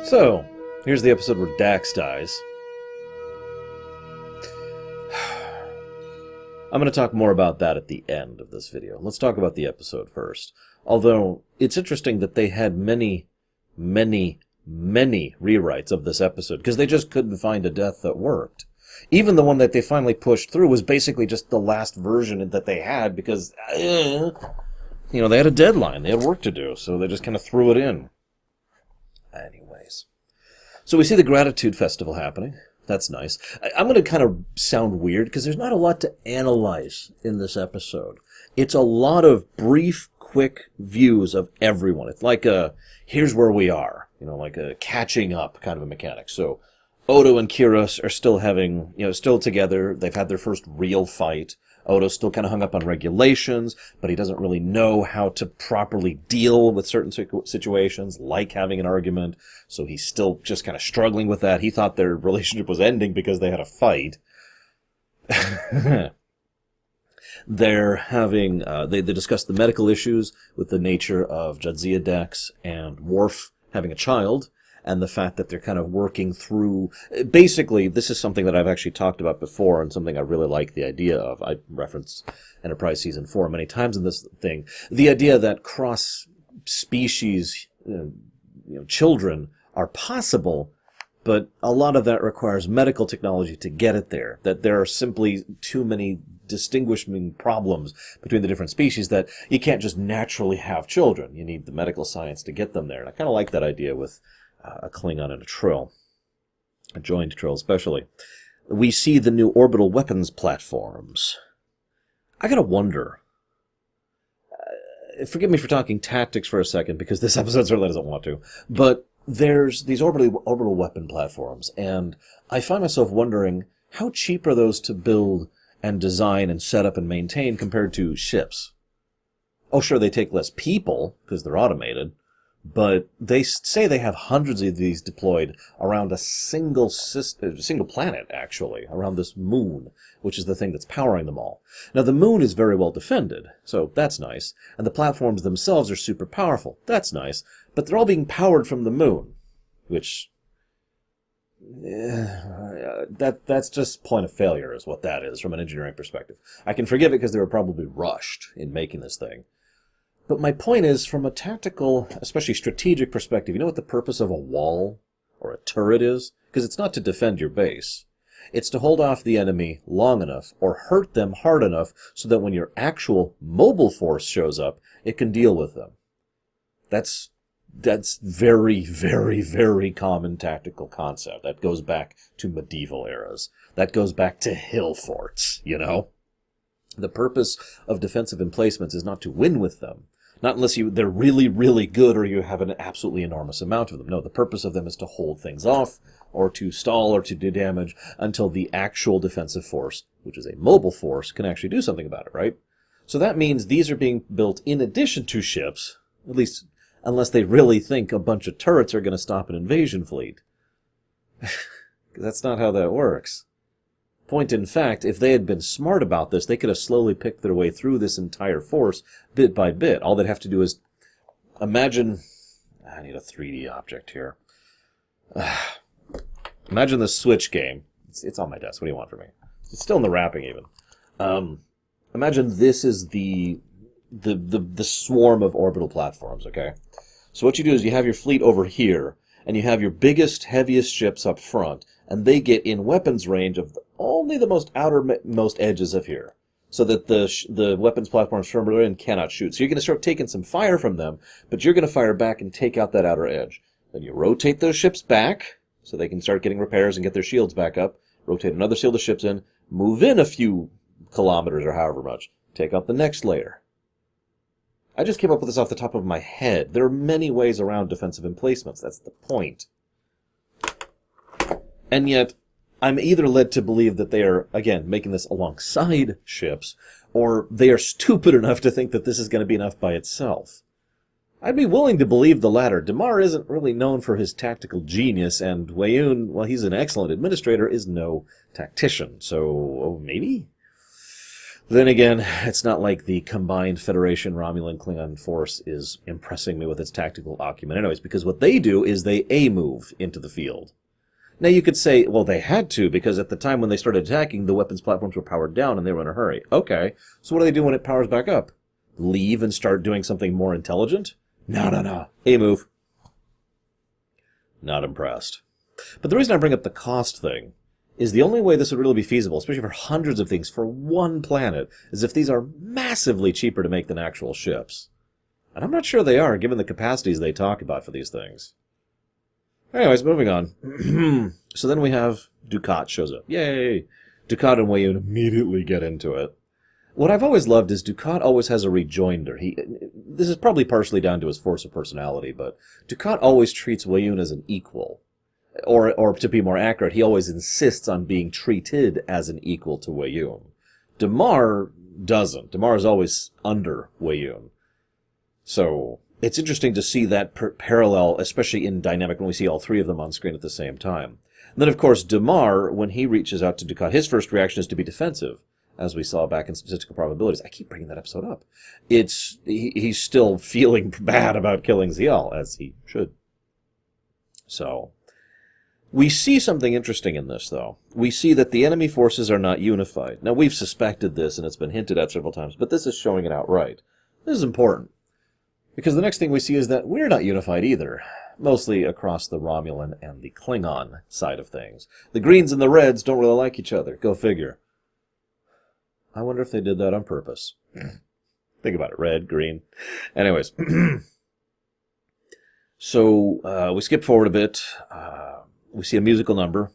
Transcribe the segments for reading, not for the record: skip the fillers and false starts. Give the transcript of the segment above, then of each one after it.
So, here's the episode where Dax dies. I'm going to talk more about that at the end of this video. Let's talk about the episode first. Although, it's interesting that they had many rewrites of this episode, because they just couldn't find a death that worked. Even the one that they finally pushed through was basically just the last version that they had, because, they had a deadline, they had work to do, so they just kind of threw it in. Anyways. So we see the Gratitude Festival happening. That's nice. I'm going to kind of sound weird, because there's not a lot to analyze in this episode. It's a lot of brief, quick views of everyone. It's like a, here's where we are, like a catching up kind of a mechanic. So Odo and Kira are still having, still together. They've had their first real fight. Odo's still kind of hung up on regulations, but he doesn't really know how to properly deal with certain situations, like having an argument, so he's still just kind of struggling with that. He thought their relationship was ending because they had a fight. They're having, they discuss the medical issues with the nature of Jadzia Dax and Worf having a child, and the fact that they're kind of working through... Basically, this is something that I've actually talked about before, and something I really like the idea of. I referenced Enterprise Season 4 many times in this thing. The idea that cross-species children are possible, but a lot of that requires medical technology to get it there. That there are simply too many distinguishing problems between the different species that you can't just naturally have children. You need the medical science to get them there. And I kind of like that idea with a Klingon and a Trill. A joined Trill especially. We see the new orbital weapons platforms. I gotta wonder. Forgive me for talking tactics for a second, because this episode certainly doesn't want to. But there's these orbital weapon platforms, and I find myself wondering, how cheap are those to build and design and set up and maintain compared to ships? Oh, sure, they take less people, because they're automated, but they say they have hundreds of these deployed around a single planet, actually, around this moon, which is the thing that's powering them all. Now, the moon is very well defended, so that's nice, and the platforms themselves are super powerful. That's nice, but they're all being powered from the moon, which... that's just point of failure is what that is from an engineering perspective. I can forgive it because they were probably rushed in making this thing. But my point is, from a tactical, especially strategic perspective, you know what the purpose of a wall or a turret is? Because it's not to defend your base. It's to hold off the enemy long enough or hurt them hard enough so that when your actual mobile force shows up, it can deal with them. That's very, very, very common tactical concept. That goes back to medieval eras. That goes back to hill forts, The purpose of defensive emplacements is not to win with them. Not unless they're really, really good or you have an absolutely enormous amount of them. No, the purpose of them is to hold things off or to stall or to do damage until the actual defensive force, which is a mobile force, can actually do something about it, right? So that means these are being built in addition to ships, at least unless they really think a bunch of turrets are going to stop an invasion fleet. That's not how that works. Point in fact, if they had been smart about this, they could have slowly picked their way through this entire force bit by bit. All they'd have to do is imagine... I need a 3D object here. Imagine the Switch game. It's on my desk. What do you want from me? It's still in the wrapping, even. Imagine this is the swarm of orbital platforms, okay? So what you do is you have your fleet over here, and you have your biggest, heaviest ships up front, and they get in weapons range of only the most outermost edges of here, so that the weapons platforms further in cannot shoot. So you're going to start taking some fire from them, but you're going to fire back and take out that outer edge. Then you rotate those ships back, so they can start getting repairs and get their shields back up. Rotate another shield of ships in, move in a few kilometers or however much, take out the next layer. I just came up with this off the top of my head. There are many ways around defensive emplacements. That's the point. And yet, I'm either led to believe that they are, again, making this alongside ships, or they are stupid enough to think that this is going to be enough by itself. I'd be willing to believe the latter. Damar isn't really known for his tactical genius, and Weyoun, while he's an excellent administrator, is no tactician. So, maybe? Then again, it's not like the combined Federation Romulan-Klingon force is impressing me with its tactical acumen anyways, because what they do is they A-move into the field. Now you could say, well, they had to, because at the time when they started attacking, the weapons platforms were powered down and they were in a hurry. Okay, so what do they do when it powers back up? Leave and start doing something more intelligent? No. A-move. Not impressed. But the reason I bring up the cost thing is the only way this would really be feasible, especially for hundreds of things for one planet, is if these are massively cheaper to make than actual ships. And I'm not sure they are, given the capacities they talk about for these things. Anyways, moving on. So then we have Dukat shows up. Yay! Dukat and Weyoun immediately get into it. What I've always loved is Dukat always has a rejoinder. This is probably partially down to his force of personality, but Dukat always treats Weyoun as an equal. Or to be more accurate, he always insists on being treated as an equal to Weyoun. Damar doesn't. Damar is always under Weyoun. So it's interesting to see that parallel, especially in dynamic when we see all three of them on screen at the same time. And then, of course, Damar, when he reaches out to Dukat, his first reaction is to be defensive, as we saw back in Statistical Probabilities. I keep bringing that episode up. He's still feeling bad about killing Zial, as he should. So we see something interesting in this, though. We see that the enemy forces are not unified. Now, we've suspected this, and it's been hinted at several times, but this is showing it outright. This is important, because the next thing we see is that we're not unified either, mostly across the Romulan and the Klingon side of things. The Greens and the Reds don't really like each other. Go figure. I wonder if they did that on purpose. Think about it. Red, green. Anyways. So, we skip forward a bit. We see a musical number.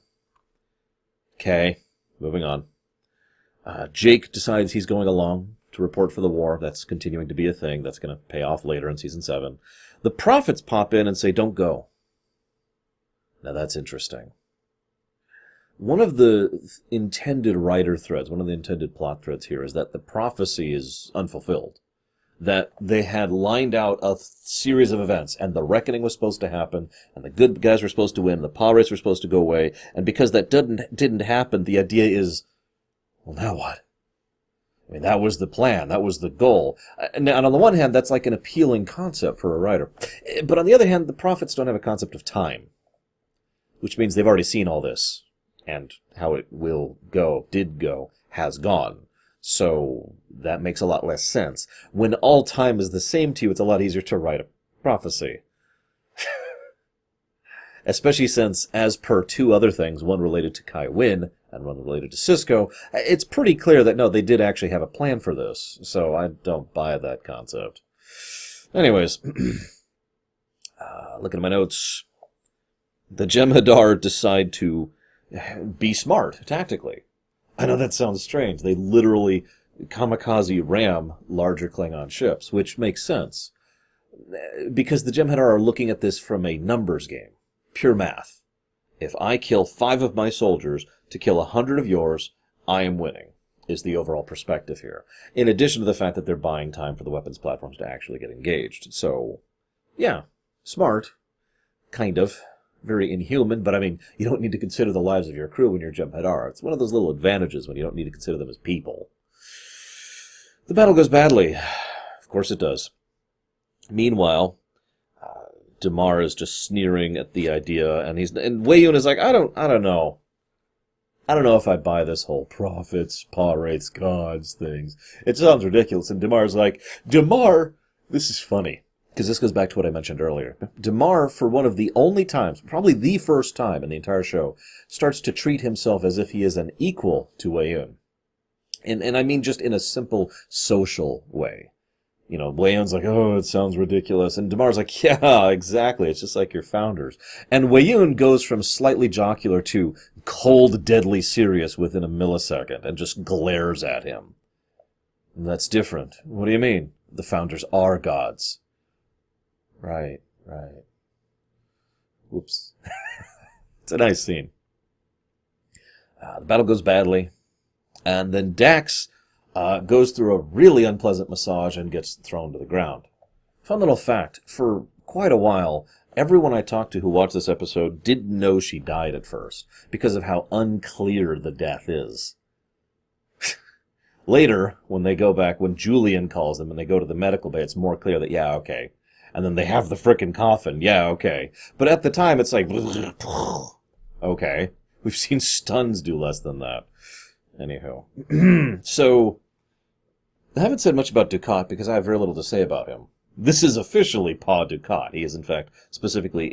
Okay, moving on. Jake decides he's going along to report for the war. That's continuing to be a thing. That's going to pay off later in Season 7. The prophets pop in and say, don't go. Now that's interesting. One of the intended writer threads, one of the intended plot threads here is that the prophecy is unfulfilled. That they had lined out a series of events, and the reckoning was supposed to happen, and the good guys were supposed to win, the pirates were supposed to go away, and because that didn't happen, the idea is, well, now what? I mean, that was the plan, that was the goal. And on the one hand, that's like an appealing concept for a writer. But on the other hand, the prophets don't have a concept of time, which means they've already seen all this, and how it will go, did go, has gone. So that makes a lot less sense. When all time is the same to you, it's a lot easier to write a prophecy. Especially since, as per two other things, one related to Kai Wynn and one related to Sisko, it's pretty clear that, no, they did actually have a plan for this. So I don't buy that concept. Anyways, looking at my notes, the Jem'Hadar decide to be smart, tactically. I know that sounds strange. They literally kamikaze ram larger Klingon ships, which makes sense. Because the Jem'Hadar are looking at this from a numbers game. Pure math. If I kill 5 of my soldiers to kill 100 of yours, I am winning, is the overall perspective here. In addition to the fact that they're buying time for the weapons platforms to actually get engaged. So, yeah, smart. Kind of. Very inhuman, but I mean, you don't need to consider the lives of your crew when you're Jem'Hadar. It's one of those little advantages when you don't need to consider them as people. The battle goes badly. Of course it does. Meanwhile, Damar is just sneering at the idea, and Weyoun is like, I don't know. I don't know if I buy this whole prophets, pirates, gods things. It sounds ridiculous, and Damar's like, Damar, this is funny. Because this goes back to what I mentioned earlier. Damar, for one of the only times, probably the first time in the entire show, starts to treat himself as if he is an equal to Weyoun. And I mean just in a simple social way. You know, Weyoun's like, oh, it sounds ridiculous. And Damar's like, yeah, exactly. It's just like your founders. And Weyoun goes from slightly jocular to cold, deadly serious within a millisecond and just glares at him. And that's different. What do you mean? The founders are gods. Right. Whoops. It's a nice scene. The battle goes badly. And then Dax goes through a really unpleasant massage and gets thrown to the ground. Fun little fact. For quite a while, everyone I talked to who watched this episode didn't know she died at first, because of how unclear the death is. Later, when they go back, when Julian calls them and they go to the medical bay, it's more clear that, yeah, okay. And then they have the frickin' coffin, yeah, okay. But at the time, it's like, okay. We've seen stuns do less than that. Anywho. So, I haven't said much about Ducat because I have very little to say about him. This is officially Pa Ducat. He is, in fact, specifically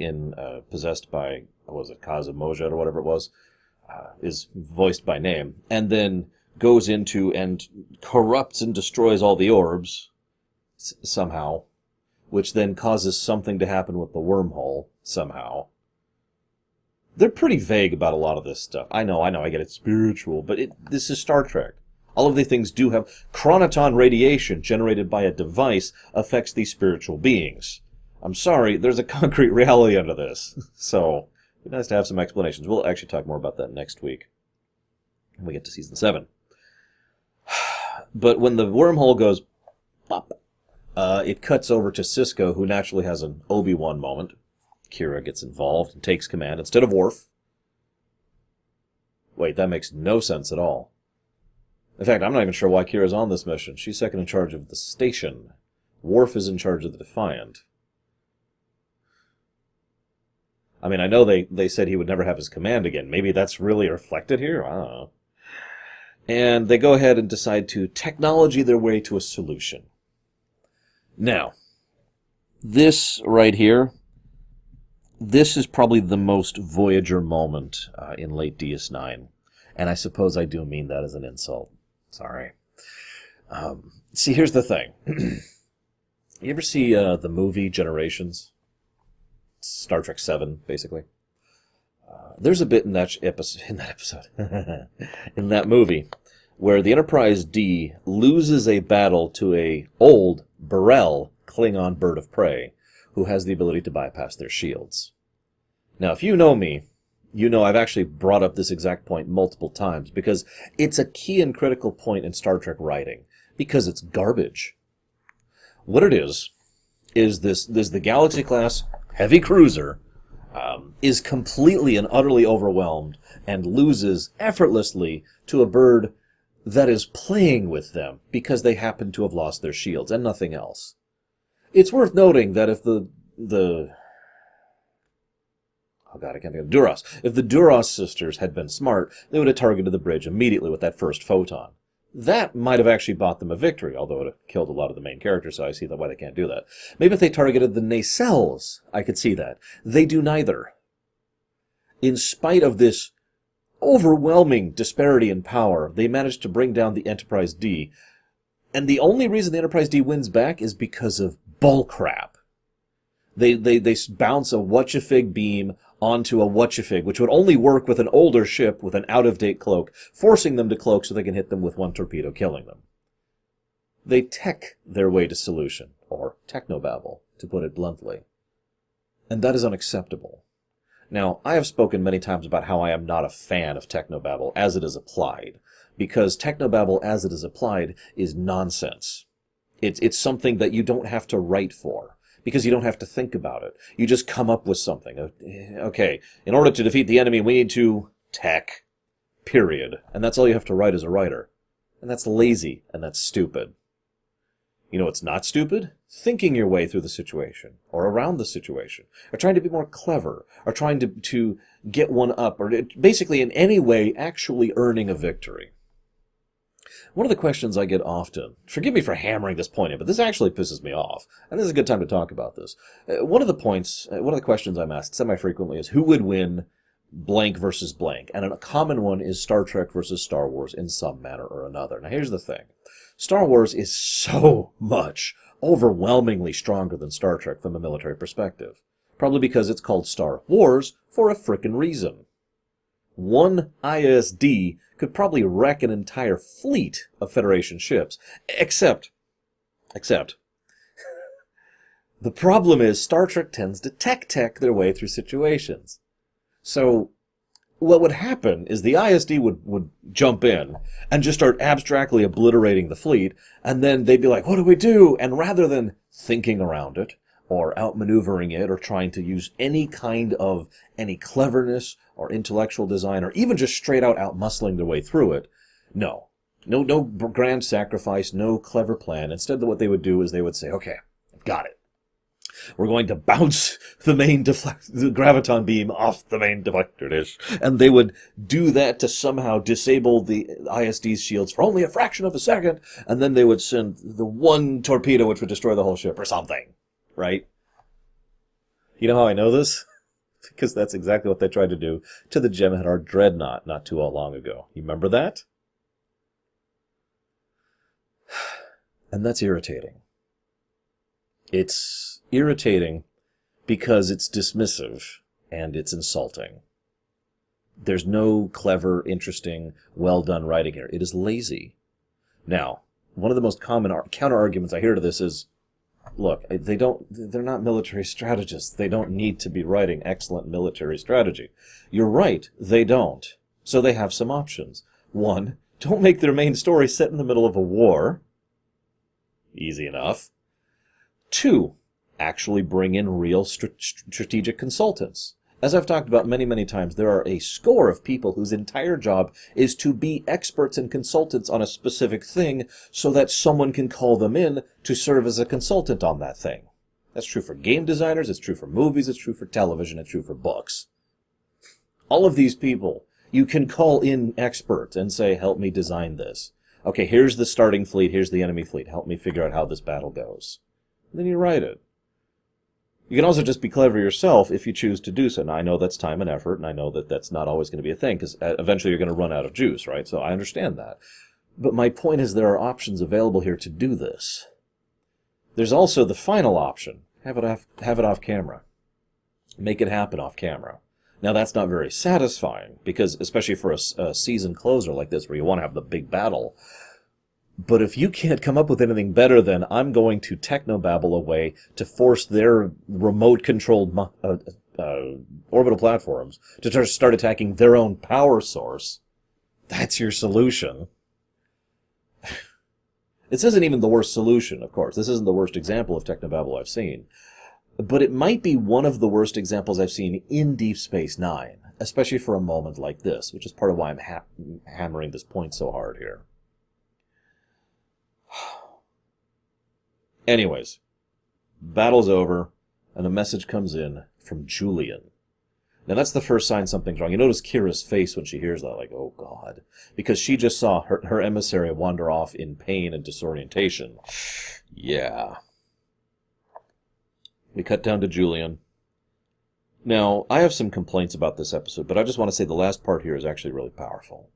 possessed by, what was it, Kazimoja or whatever it was, is voiced by name, and then goes into and corrupts and destroys all the orbs, somehow, which then causes something to happen with the wormhole, somehow. They're pretty vague about a lot of this stuff. I know, I get it's spiritual, but this is Star Trek. All of the things do have... Chronoton radiation generated by a device affects these spiritual beings. I'm sorry, there's a concrete reality under this. So, it'd be nice to have some explanations. We'll actually talk more about that next week when we get to Season 7. But when the wormhole goes pop, it cuts over to Sisko, who naturally has an Obi-Wan moment. Kira gets involved and takes command instead of Worf. Wait, that makes no sense at all. In fact, I'm not even sure why Kira's on this mission. She's second in charge of the station. Worf is in charge of the Defiant. I mean, I know they said he would never have his command again. Maybe that's really reflected here? I don't know. And they go ahead and decide to technology their way to a solution. Now, this right here, this is probably the most Voyager moment in late DS9. And I suppose I do mean that as an insult. Sorry. See, here's the thing. You ever see the movie Generations? Star Trek 7, basically. There's a bit in that episode, in that movie, where the Enterprise D loses a battle to a old Burrell Klingon bird of prey, who has the ability to bypass their shields. Now, if you know me, you know I've actually brought up this exact point multiple times, because it's a key and critical point in Star Trek writing, because it's garbage. What it is the Galaxy-class heavy cruiser is completely and utterly overwhelmed and loses effortlessly to a bird that is playing with them because they happen to have lost their shields and nothing else. It's worth noting that if the Duras. If the Duras sisters had been smart, they would have targeted the bridge immediately with that first photon. That might have actually bought them a victory, although it would have killed a lot of the main characters, so I see why they can't do that. Maybe if they targeted the nacelles, I could see that. They do neither. In spite of this overwhelming disparity in power, they managed to bring down the Enterprise D, and the only reason the Enterprise D wins back is because of bullcrap. They bounce a whatcha-fig beam onto a whatcha-fig, which would only work with an older ship with an out-of-date cloak, forcing them to cloak so they can hit them with one torpedo, killing them. They tech their way to solution, or technobabble, to put it bluntly. And that is unacceptable. Now, I have spoken many times about how I am not a fan of technobabble as it is applied, because technobabble as it is applied is nonsense. It's something that you don't have to write for, because you don't have to think about it. You just come up with something. Okay, in order to defeat the enemy, we need to tech, period. And that's all you have to write as a writer. And that's lazy, and that's stupid. You know what's not stupid? Thinking your way through the situation, or around the situation, or trying to be more clever, or trying to get one up, or basically in any way actually earning a victory. One of the questions I get often, forgive me for hammering this point in, but this actually pisses me off, and this is a good time to talk about this. One of the questions I'm asked semi-frequently is, who would win blank versus blank? And a common one is Star Trek versus Star Wars in some manner or another. Now here's the thing. Star Wars is so much overwhelmingly stronger than Star Trek from a military perspective. Probably because it's called Star Wars for a frickin' reason. One ISD could probably wreck an entire fleet of Federation ships. Except, the problem is Star Trek tends to tech their way through situations. So, what would happen is the ISD would jump in and just start abstractly obliterating the fleet, and then they'd be like, what do we do? And rather than thinking around it, or outmaneuvering it, or trying to use any cleverness or intellectual design, or even just straight out outmuscling their way through it, no. No grand sacrifice, no clever plan. Instead, what they would do is they would say, okay, I've got it. We're going to bounce the graviton beam off the main deflector dish. And they would do that to somehow disable the ISD's shields for only a fraction of a second, and then they would send the one torpedo which would destroy the whole ship or something, right? You know how I know this? Because that's exactly what they tried to do to the Jem'Hadar Dreadnought not too long ago. You remember that? And that's irritating. It's irritating because it's dismissive and it's insulting. There's no clever, interesting, well-done writing here. It is lazy. Now, one of the most common counter-arguments I hear to this is, look, they're not military strategists. They don't need to be writing excellent military strategy. You're right, they don't. So they have some options. One, don't make their main story set in the middle of a war. Easy enough. Two, actually bring in real strategic consultants. As I've talked about many, many times, there are a score of people whose entire job is to be experts and consultants on a specific thing so that someone can call them in to serve as a consultant on that thing. That's true for game designers, it's true for movies, it's true for television, it's true for books. All of these people, you can call in experts and say, help me design this. Okay, here's the starting fleet, here's the enemy fleet. Help me figure out how this battle goes. And then you write it. You can also just be clever yourself if you choose to do so. Now, I know that's time and effort, and I know that that's not always going to be a thing, because eventually you're going to run out of juice, right? So I understand that. But my point is there are options available here to do this. There's also the final option. Have it off camera. Make it happen off camera. Now, that's not very satisfying, because especially for a season closer like this, where you want to have the big battle. But if you can't come up with anything better than, I'm going to technobabble away to force their remote-controlled orbital platforms to start attacking their own power source, that's your solution. This isn't even the worst solution, of course. This isn't the worst example of technobabble I've seen. But it might be one of the worst examples I've seen in Deep Space Nine, especially for a moment like this, which is part of why I'm hammering this point so hard here. Anyways, battle's over, and a message comes in from Julian. Now that's the first sign something's wrong. You notice Kira's face when she hears that, like, oh God. Because she just saw her emissary wander off in pain and disorientation. Yeah. We cut down to Julian. Now, I have some complaints about this episode, but I just want to say the last part here is actually really powerful.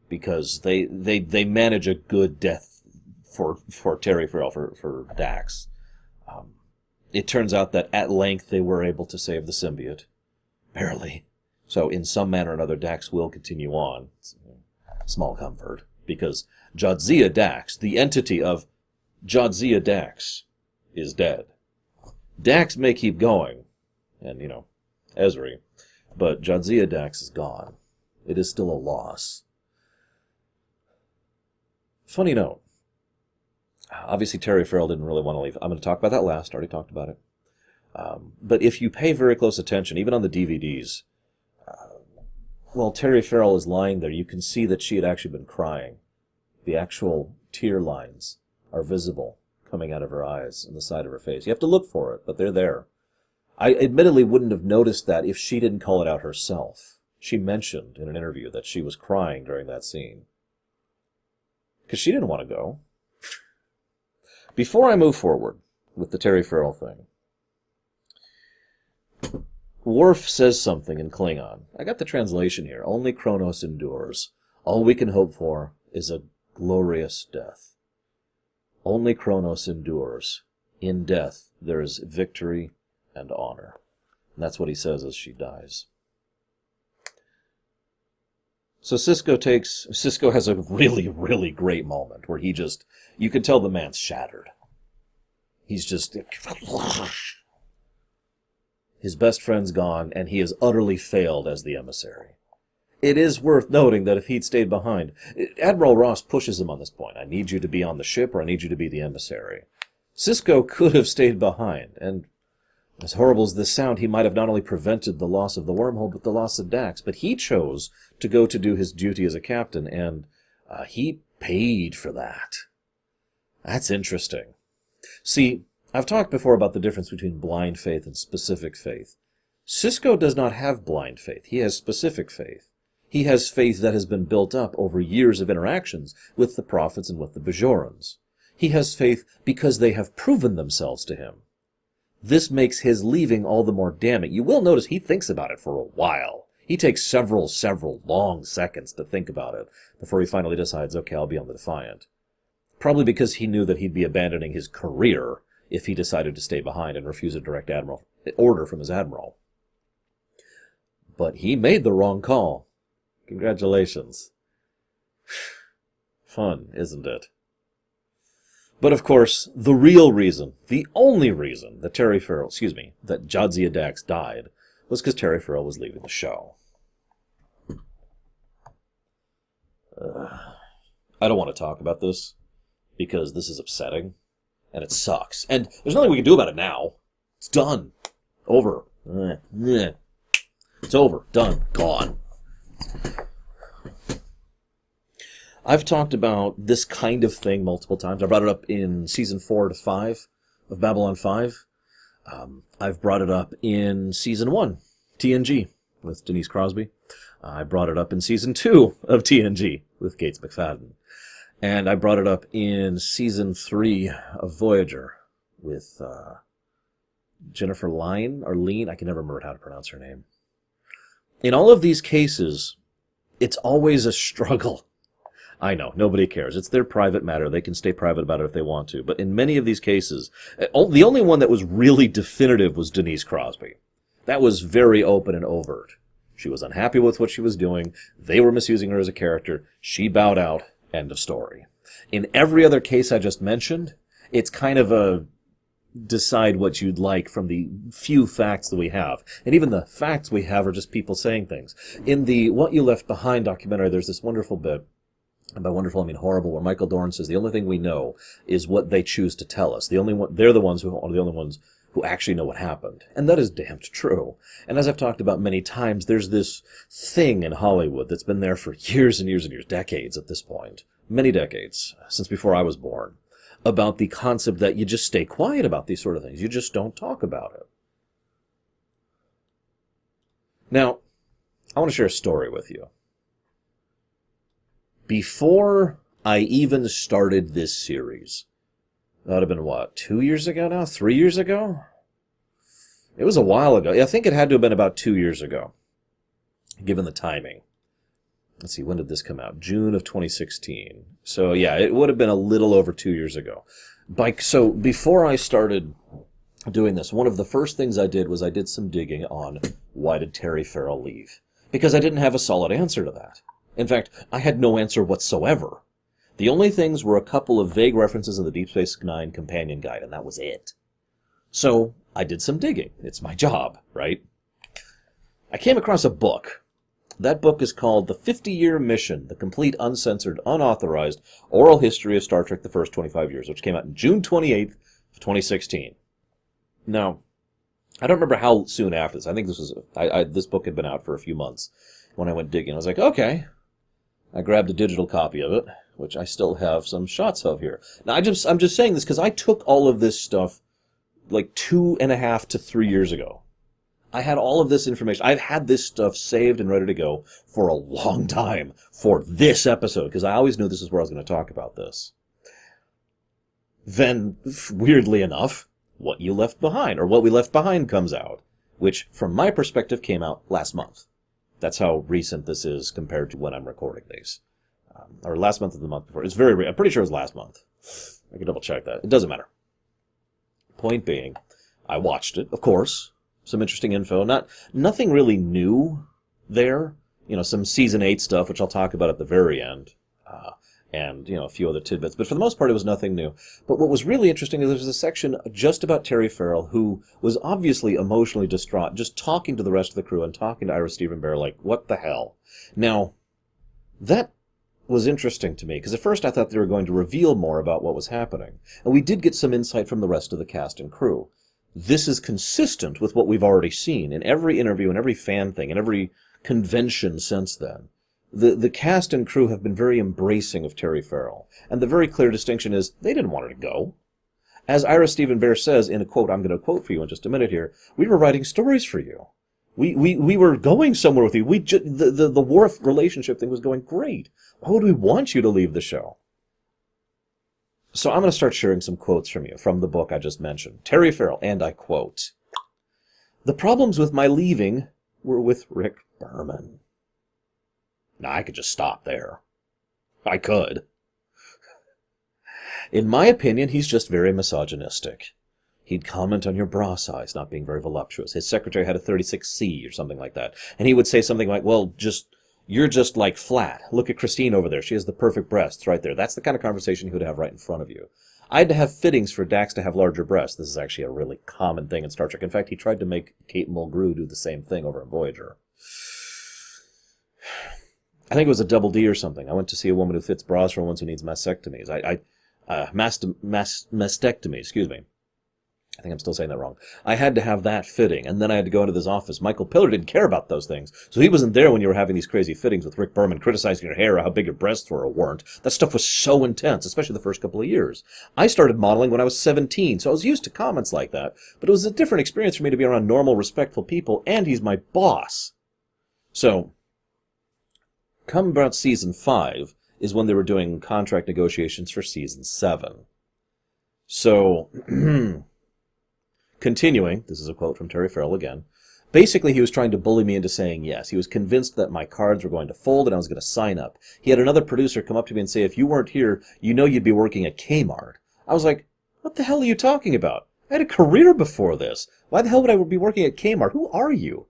Because they manage a good death for Terry Farrell, for Dax. It turns out that at length they were able to save the symbiote. Barely. So in some manner or another, Dax will continue on. It's small comfort. Because Jadzia Dax, the entity of Jadzia Dax, is dead. Dax may keep going, and, Ezri, but Jadzia Dax is gone. It is still a loss. Funny note. Obviously, Terry Farrell didn't really want to leave. I'm going to talk about that last. I already talked about it. But if you pay very close attention, even on the DVDs, while Terry Farrell is lying there, you can see that she had actually been crying. The actual tear lines are visible coming out of her eyes and the side of her face. You have to look for it, but they're there. I admittedly wouldn't have noticed that if she didn't call it out herself. She mentioned in an interview that she was crying during that scene. Because she didn't want to go. Before I move forward with the Terry Farrell thing, Worf says something in Klingon. I got the translation here. Only Kronos endures. All we can hope for is a glorious death. Only Kronos endures. In death, there is victory and honor. And that's what he says as she dies. So Sisko has a really, really great moment where you can tell the man's shattered. He's just, his best friend's gone, and he has utterly failed as the emissary. It is worth noting that if he'd stayed behind, Admiral Ross pushes him on this point. I need you to be on the ship, or I need you to be the emissary. Sisko could have stayed behind, and as horrible as this sound, he might have not only prevented the loss of the wormhole, but the loss of Dax. But he chose to go to do his duty as a captain, and he paid for that. That's interesting. See, I've talked before about the difference between blind faith and specific faith. Sisko does not have blind faith. He has specific faith. He has faith that has been built up over years of interactions with the prophets and with the Bajorans. He has faith because they have proven themselves to him. This makes his leaving all the more damning. You will notice he thinks about it for a while. He takes several long seconds to think about it before he finally decides, okay, I'll be on the Defiant. Probably because he knew that he'd be abandoning his career if he decided to stay behind and refuse a direct order from his admiral. But he made the wrong call. Congratulations. Fun, isn't it? But of course, the real reason, the only reason that that Jadzia Dax died was because Terry Farrell was leaving the show. I don't want to talk about this because this is upsetting and it sucks. And there's nothing we can do about it now. It's done. Over. It's over. Done. Gone. I've talked about this kind of thing multiple times. I brought it up in Season 4 to 5 of Babylon 5. I've brought it up in Season 1, TNG, with Denise Crosby. I brought it up in Season 2 of TNG with Gates McFadden. And I brought it up in Season 3 of Voyager with Jennifer Line, or Lean. I can never remember how to pronounce her name. In all of these cases, it's always a struggle. I know, nobody cares. It's their private matter. They can stay private about it if they want to. But in many of these cases, the only one that was really definitive was Denise Crosby. That was very open and overt. She was unhappy with what she was doing. They were misusing her as a character. She bowed out. End of story. In every other case I just mentioned, it's kind of a decide what you'd like from the few facts that we have. And even the facts we have are just people saying things. In the What You Left Behind documentary, there's this wonderful bit, and by wonderful I mean horrible, where Michael Dorn says the only thing we know is what they choose to tell us. They're the ones who are the only ones who actually know what happened. And that is damned true. And as I've talked about many times, there's this thing in Hollywood that's been there for years and years and years, decades at this point, many decades, since before I was born, about the concept that you just stay quiet about these sort of things. You just don't talk about it. Now, I want to share a story with you. Before I even started this series, that would have been, what, 2 years ago now? 3 years ago? It was a while ago. I think it had to have been about 2 years ago, given the timing. Let's see, when did this come out? June of 2016. So, yeah, it would have been a little over 2 years ago. So, before I started doing this, one of the first things I did was I did some digging on why did Terry Farrell leave? Because I didn't have a solid answer to that. In fact, I had no answer whatsoever. The only things were a couple of vague references in the Deep Space Nine companion guide, and that was it. So, I did some digging. It's my job, right? I came across a book. That book is called The 50-Year Mission, The Complete, Uncensored, Unauthorized Oral History of Star Trek the First 25 Years, which came out on June 28th of 2016. Now, I don't remember how soon after this. I think this book had been out for a few months when I went digging. I was like, okay. I grabbed a digital copy of it, which I still have some shots of here. Now, I'm just saying this because I took all of this stuff like 2.5 to 3 years ago. I had all of this information. I've had this stuff saved and ready to go for a long time for this episode, because I always knew this is where I was going to talk about this. Then, weirdly enough, What You Left Behind, or What We Left Behind comes out, which, from my perspective, came out last month. That's how recent this is compared to when I'm recording these. Or last month or the month before. It's very I'm pretty sure it was last month. I can double check that. It doesn't matter. Point being, I watched it, of course. Some interesting info. Nothing really new there. You know, some Season 8 stuff, which I'll talk about at the very end. And, you know, a few other tidbits. But for the most part, it was nothing new. But what was really interesting is there's a section just about Terry Farrell, who was obviously emotionally distraught, just talking to the rest of the crew and talking to Ira Stephen Bear like, what the hell? Now, that was interesting to me, because at first I thought they were going to reveal more about what was happening. And we did get some insight from the rest of the cast and crew. This is consistent with what we've already seen in every interview and every fan thing and every convention since then. The cast and crew have been very embracing of Terry Farrell, and the very clear distinction is they didn't want her to go. As Ira Stephen Bear says in a quote I'm going to quote for you in just a minute here, we were writing stories for you. We were going somewhere with you. The Worf relationship thing was going great. Why would we want you to leave the show? So I'm going to start sharing some quotes from you from the book I just mentioned. Terry Farrell, and I quote, "The problems with my leaving were with Rick Berman." Now, I could just stop there. I could. "In my opinion, he's just very misogynistic. He'd comment on your bra size not being very voluptuous. His secretary had a 36C or something like that. And he would say something like, well, you're just like flat. Look at Christine over there. She has the perfect breasts right there." That's the kind of conversation he would have right in front of you. I had to have fittings for Dax to have larger breasts. This is actually a really common thing in Star Trek. In fact, he tried to make Kate Mulgrew do the same thing over on Voyager. I think it was a double D or something. I went to see a woman who fits bras for ones who needs mastectomies. Mastectomy, excuse me. I think I'm still saying that wrong. I had to have that fitting, and then I had to go into this office. Michael Piller didn't care about those things, so he wasn't there when you were having these crazy fittings with Rick Berman criticizing your hair or how big your breasts were or weren't. That stuff was so intense, especially the first couple of years. I started modeling when I was 17, so I was used to comments like that, but it was a different experience for me to be around normal, respectful people, and he's my boss. So, come about season 5 is when they were doing contract negotiations for season 7. So, continuing, this is a quote from Terry Farrell again, "Basically, he was trying to bully me into saying yes. He was convinced that my cards were going to fold and I was going to sign up. He had another producer come up to me and say, if you weren't here, you know you'd be working at Kmart." I was like, what the hell are you talking about? I had a career before this. Why the hell would I be working at Kmart? Who are you?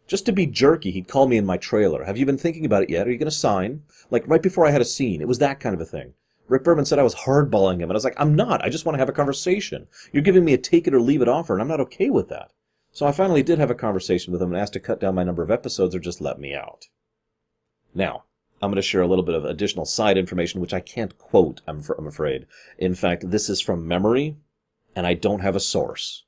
Just to be jerky, he'd call me in my trailer. "Have you been thinking about it yet? Are you going to sign?" Like, right before I had a scene. It was that kind of a thing. Rick Berman said I was hardballing him, and I was like, I'm not. I just want to have a conversation. You're giving me a take-it-or-leave-it offer, and I'm not okay with that. So I finally did have a conversation with him and asked to cut down my number of episodes or just let me out. Now, I'm going to share a little bit of additional side information, which I can't quote, I'm afraid. In fact, this is from memory, and I don't have a source.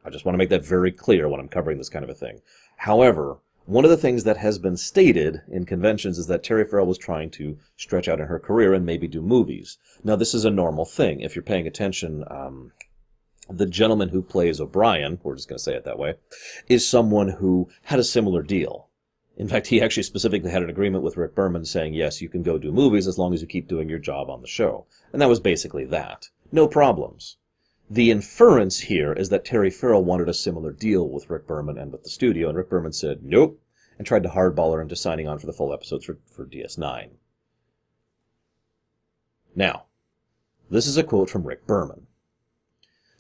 I just want to make that very clear when I'm covering this kind of a thing. However, one of the things that has been stated in conventions is that Terry Farrell was trying to stretch out in her career and maybe do movies. Now, this is a normal thing. If you're paying attention, the gentleman who plays O'Brien, we're just going to say it that way, is someone who had a similar deal. In fact, he actually specifically had an agreement with Rick Berman saying, yes, you can go do movies as long as you keep doing your job on the show. And that was basically that. No problems. The inference here is that Terry Farrell wanted a similar deal with Rick Berman and with the studio, and Rick Berman said nope, and tried to hardball her into signing on for the full episodes for DS9. Now, this is a quote from Rick Berman.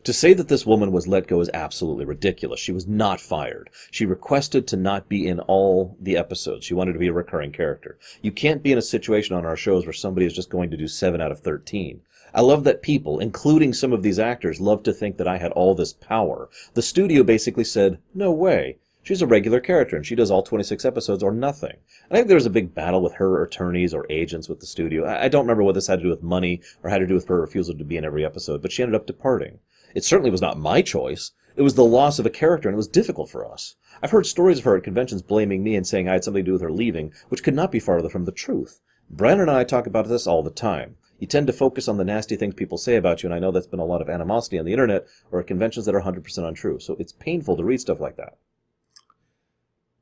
"To say that this woman was let go is absolutely ridiculous. She was not fired. She requested to not be in all the episodes. She wanted to be a recurring character. You can't be in a situation on our shows where somebody is just going to do 7 out of 13. I love that people, including some of these actors, love to think that I had all this power. The studio basically said, no way. She's a regular character, and she does all 26 episodes or nothing." And I think there was a big battle with her attorneys or agents with the studio. I don't remember what this had to do with money or had to do with her refusal to be in every episode, but she ended up departing. It certainly was not my choice. It was the loss of a character, and it was difficult for us. I've heard stories of her at conventions blaming me and saying I had something to do with her leaving, which could not be farther from the truth. Brandon and I talk about this all the time. You tend to focus on the nasty things people say about you, and I know that's been a lot of animosity on the internet or at conventions that are 100% untrue, so it's painful to read stuff like that.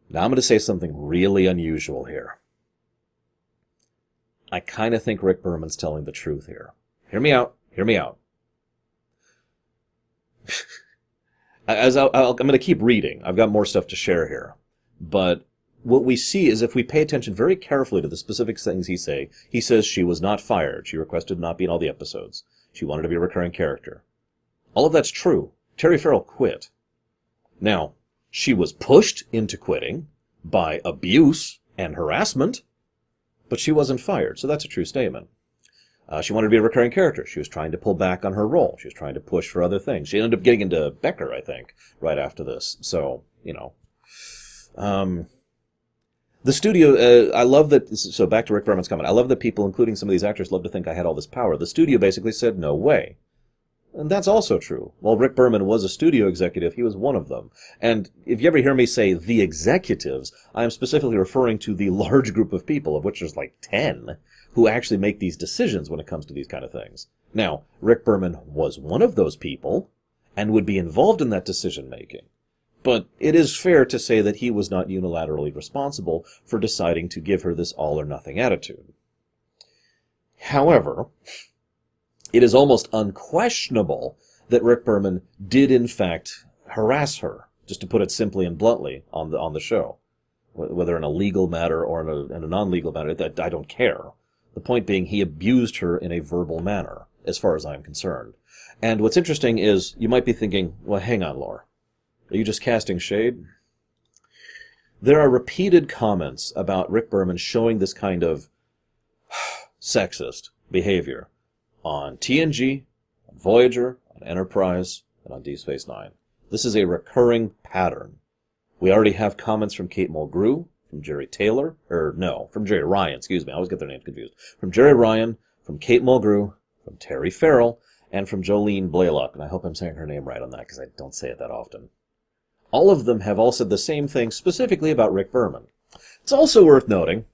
Now I'm going to say something really unusual here. I kind of think Rick Berman's telling the truth here. Hear me out. Hear me out. I'm going to keep reading. I've got more stuff to share here. But what we see is if we pay attention very carefully to the specific things he says she was not fired. She requested not be in all the episodes. She wanted to be a recurring character. All of that's true. Terry Farrell quit. Now, she was pushed into quitting by abuse and harassment, but she wasn't fired, so that's a true statement. She wanted to be a recurring character. She was trying to pull back on her role. She was trying to push for other things. She ended up getting into Becker, I think, right after this. So, you know. The studio, I love that, so back to Rick Berman's comment, I love that people, including some of these actors, love to think I had all this power. The studio basically said, no way. And that's also true. While Rick Berman was a studio executive, he was one of them. And if you ever hear me say the executives, I am specifically referring to the large group of people, of which there's like 10, who actually make these decisions when it comes to these kind of things. Now, Rick Berman was one of those people, and would be involved in that decision-making. But it is fair to say that he was not unilaterally responsible for deciding to give her this all-or-nothing attitude. However, it is almost unquestionable that Rick Berman did in fact harass her, just to put it simply and bluntly, on the show. Whether in a legal matter or in a non-legal matter, that I don't care. The point being, he abused her in a verbal manner, as far as I'm concerned. And what's interesting is, you might be thinking, well, hang on, Laura. Are you just casting shade? There are repeated comments about Rick Berman showing this kind of sexist behavior on TNG, on Voyager, on Enterprise, and on Deep Space Nine. This is a recurring pattern. We already have comments from Kate Mulgrew, from Jerry from Jerry Ryan, excuse me, I always get their names confused. From Jerry Ryan, from Kate Mulgrew, from Terry Farrell, and from Jolene Blaylock, and I hope I'm saying her name right on that, because I don't say it that often. All of them have all said the same thing, specifically about Rick Berman. It's also worth noting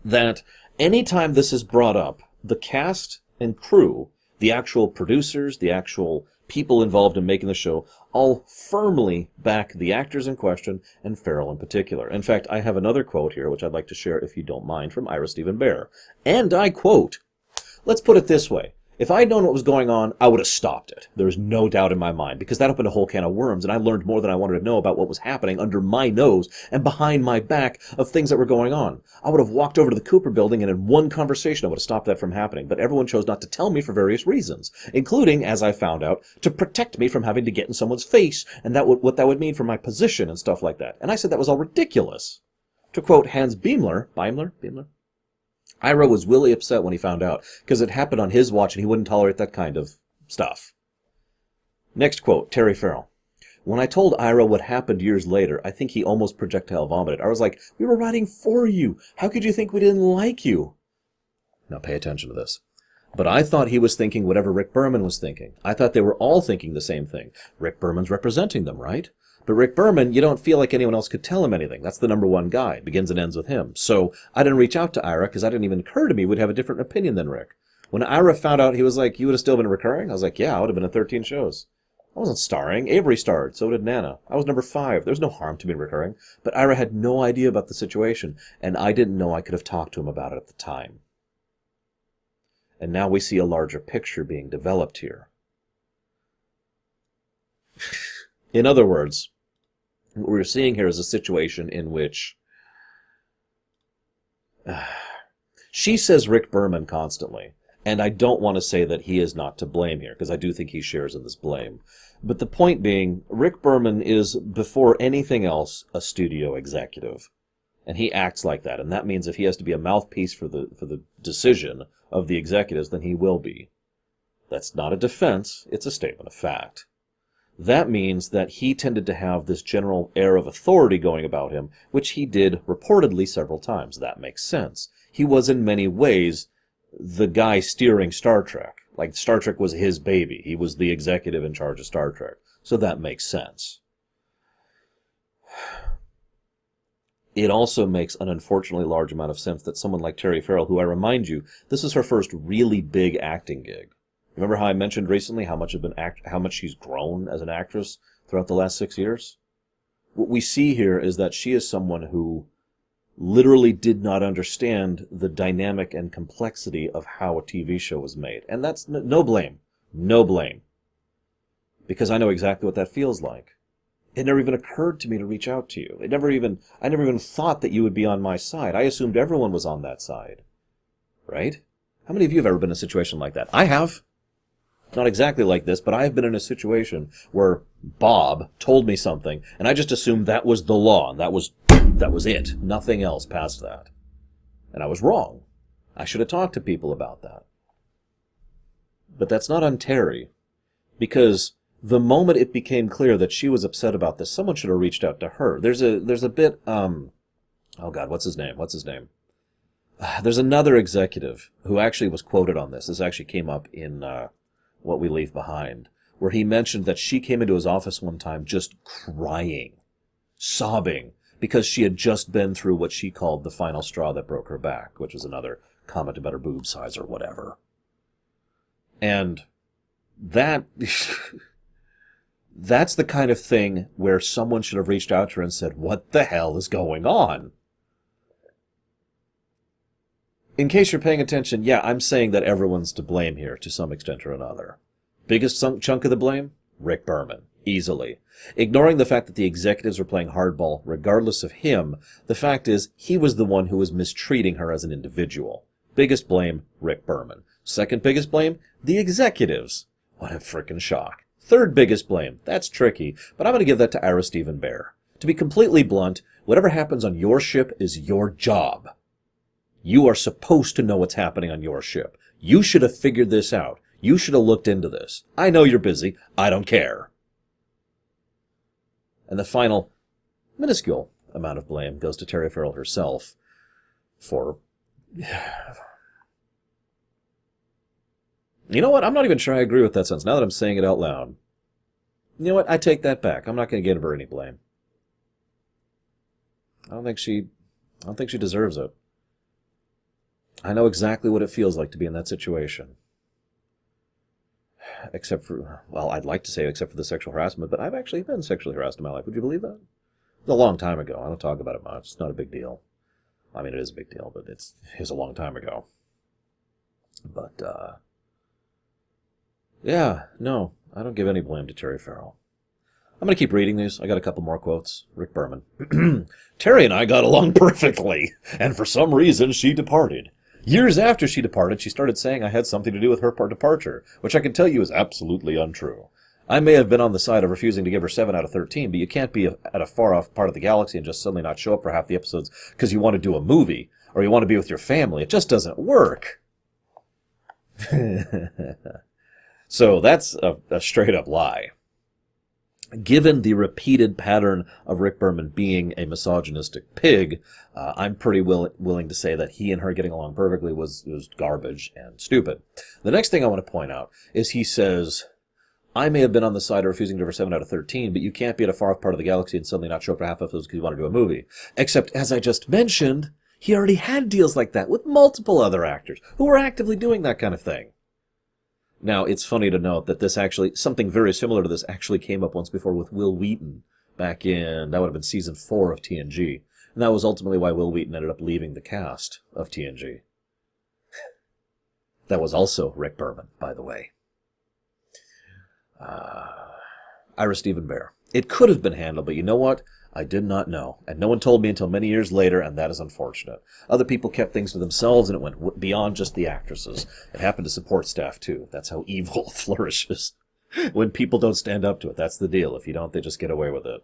that anytime this is brought up, the cast and crew, the actual producers, the actual people involved in making the show, all firmly back the actors in question, and Farrell in particular. In fact, I have another quote here, which I'd like to share, if you don't mind, from Ira Stephen Bear. And I quote, "Let's put it this way. If I had known what was going on, I would have stopped it. There's no doubt in my mind, because that opened a whole can of worms, and I learned more than I wanted to know about what was happening under my nose and behind my back of things that were going on. I would have walked over to the Cooper building, and in one conversation I would have stopped that from happening, but everyone chose not to tell me for various reasons, including, as I found out, to protect me from having to get in someone's face, and what that would mean for my position and stuff like that. And I said that was all ridiculous." To quote Hans Beimler, Ira was really upset when he found out, because it happened on his watch and he wouldn't tolerate that kind of stuff. Next quote, Terry Farrell. "When I told Ira what happened years later, I think he almost projectile vomited. I was like, we were writing for you. How could you think we didn't like you?" Now pay attention to this. "But I thought he was thinking whatever Rick Berman was thinking. I thought they were all thinking the same thing. Rick Berman's representing them, right? But Rick Berman, you don't feel like anyone else could tell him anything. That's the number one guy. It begins and ends with him. So I didn't reach out to Ira because it didn't even occur to me we'd have a different opinion than Rick. When Ira found out, he was like, you would have still been recurring? I was like, yeah, I would have been in 13 shows. I wasn't starring. Avery starred. So did Nana. I was number 5. There's no harm to me recurring. But Ira had no idea about the situation, and I didn't know I could have talked to him about it at the time. And now we see a larger picture being developed here. In other words, what we're seeing here is a situation in which she says Rick Berman constantly, and I don't want to say that he is not to blame here, because I do think he shares in this blame. But the point being, Rick Berman is, before anything else, a studio executive. And he acts like that, and that means if he has to be a mouthpiece for the decision of the executives, then he will be. That's not a defense, it's a statement of fact. That means that he tended to have this general air of authority going about him, which he did reportedly several times. That makes sense. He was in many ways the guy steering Star Trek. Like, Star Trek was his baby. He was the executive in charge of Star Trek. So that makes sense. It also makes an unfortunately large amount of sense that someone like Terry Farrell, who I remind you, this is her first really big acting gig. Remember how I mentioned recently how much she's grown as an actress throughout the last 6 years? What we see here is that she is someone who literally did not understand the dynamic and complexity of how a TV show was made. And that's no blame. No blame. Because I know exactly what that feels like. It never even occurred to me to reach out to you. I never even thought that you would be on my side. I assumed everyone was on that side. Right? How many of you have ever been in a situation like that? I have. Not exactly like this, but I've been in a situation where Bob told me something, and I just assumed that was the law, and that was it. Nothing else past that. And I was wrong. I should have talked to people about that. But that's not on Terry, because the moment it became clear that she was upset about this, someone should have reached out to her. There's a bit, oh God, what's his name? There's another executive who actually was quoted on this. This actually came up in What We Leave Behind, where he mentioned that she came into his office one time just crying, sobbing, because she had just been through what she called the final straw that broke her back, which was another comment about her boob size or whatever. And that... that's the kind of thing where someone should have reached out to her and said, what the hell is going on? In case you're paying attention, yeah, I'm saying that everyone's to blame here to some extent or another. Biggest chunk of the blame? Rick Berman. Easily. Ignoring the fact that the executives were playing hardball, regardless of him, the fact is he was the one who was mistreating her as an individual. Biggest blame, Rick Berman. Second biggest blame, the executives. What a frickin' shock. Third biggest blame, that's tricky, but I'm going to give that to Ira Steven Behr. To be completely blunt, whatever happens on your ship is your job. You are supposed to know what's happening on your ship. You should have figured this out. You should have looked into this. I know you're busy. I don't care. And the final, minuscule amount of blame goes to Terry Farrell herself for... You know what? I'm not even sure I agree with that sentence. Now that I'm saying it out loud. You know what? I take that back. I'm not going to give her any blame. I don't think she deserves it. I know exactly what it feels like to be in that situation. Except for, well, I'd like to say except for the sexual harassment, but I've actually been sexually harassed in my life. Would you believe that? It was a long time ago. I don't talk about it much. It's not a big deal. I mean, it is a big deal, but it was a long time ago. But, yeah, no, I don't give any blame to Terry Farrell. I'm going to keep reading these. I got a couple more quotes. Rick Berman. Terry and I got along perfectly, and for some reason she departed. Years after she departed, she started saying I had something to do with her departure, which I can tell you is absolutely untrue. I may have been on the side of refusing to give her 7 out of 13, but you can't be at a far-off part of the galaxy and just suddenly not show up for half the episodes because you want to do a movie, or you want to be with your family. It just doesn't work. So that's a straight-up lie. Given the repeated pattern of Rick Berman being a misogynistic pig, I'm pretty willing to say that he and her getting along perfectly was garbage and stupid. The next thing I want to point out is he says, I may have been on the side of refusing to give her 7 out of 13, but you can't be at a far part of the galaxy and suddenly not show up for half of those because you want to do a movie. Except, as I just mentioned, he already had deals like that with multiple other actors who were actively doing that kind of thing. Now, it's funny to note that this actually, something very similar to this actually came up once before with Wil Wheaton back in, that would have been season 4 of TNG. And that was ultimately why Wil Wheaton ended up leaving the cast of TNG. That was also Rick Berman, by the way. Ira Steven Behr. It could have been handled, but you know what? I did not know, and no one told me until many years later, and that is unfortunate. Other people kept things to themselves, and it went beyond just the actresses. It happened to support staff, too. That's how evil flourishes. When people don't stand up to it, that's the deal. If you don't, they just get away with it.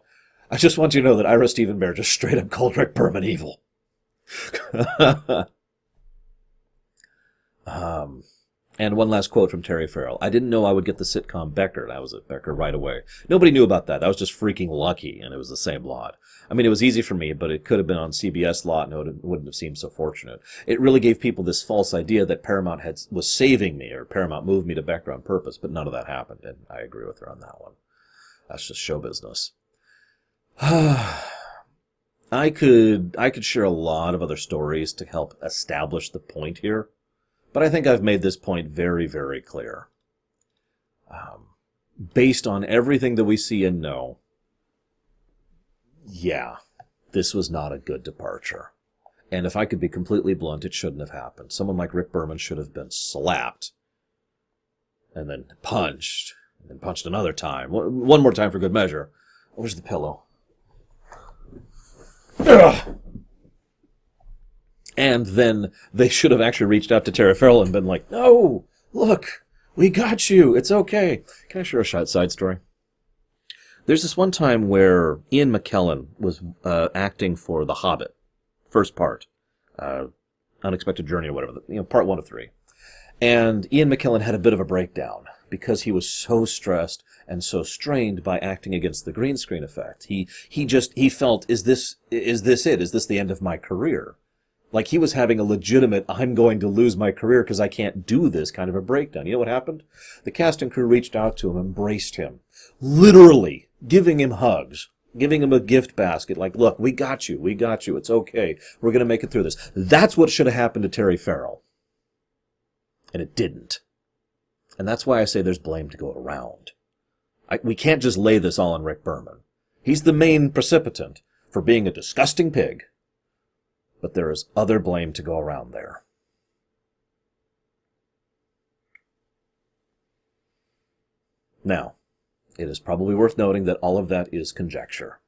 I just want you to know that Ira Steven Behr just straight up called Rick Berman evil. And one last quote from Terry Farrell. I didn't know I would get the sitcom Becker, and I was at Becker right away. Nobody knew about that. I was just freaking lucky, and it was the same lot. I mean, it was easy for me, but it could have been on CBS lot, and it wouldn't have seemed so fortunate. It really gave people this false idea that Paramount was saving me, or Paramount moved me to Becker on purpose, but none of that happened, and I agree with her on that one. That's just show business. I could share a lot of other stories to help establish the point here. But I think I've made this point very, very clear. Based on everything that we see and know, yeah, this was not a good departure. And if I could be completely blunt, it shouldn't have happened. Someone like Rick Berman should have been slapped, and then punched, and then punched another time. One more time for good measure. Where's the pillow? Ugh. And then they should have actually reached out to Terry Farrell and been like, no, look, we got you. It's okay. Can I share a side story? There's this one time where Ian McKellen was acting for The Hobbit, first part, Unexpected Journey or whatever, part 1 of 3. And Ian McKellen had a bit of a breakdown because he was so stressed and so strained by acting against the green screen effect. He felt, is this it? Is this the end of my career? Like he was having a legitimate, I'm going to lose my career because I can't do this kind of a breakdown. You know what happened? The cast and crew reached out to him, embraced him, literally giving him hugs, giving him a gift basket, like, look, we got you, it's okay, we're going to make it through this. That's what should have happened to Terry Farrell. And it didn't. And that's why I say there's blame to go around. We can't just lay this all on Rick Berman. He's the main precipitant for being a disgusting pig. But there is other blame to go around there. Now, it is probably worth noting that all of that is conjecture,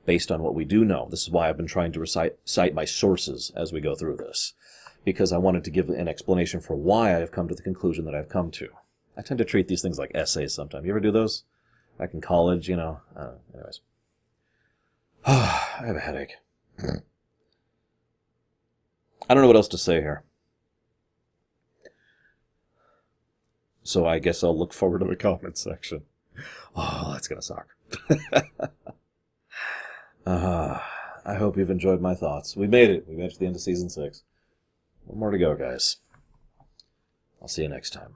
based on what we do know. This is why I've been trying to cite my sources as we go through this, because I wanted to give an explanation for why I've come to the conclusion that I've come to. I tend to treat these things like essays sometimes. You ever do those? Back in college, anyways. I have a headache. I don't know what else to say here. So I guess I'll look forward to the comment section. Oh, that's going to suck. I hope you've enjoyed my thoughts. We made it. We made it to the end of Season 6. One more to go, guys. I'll see you next time.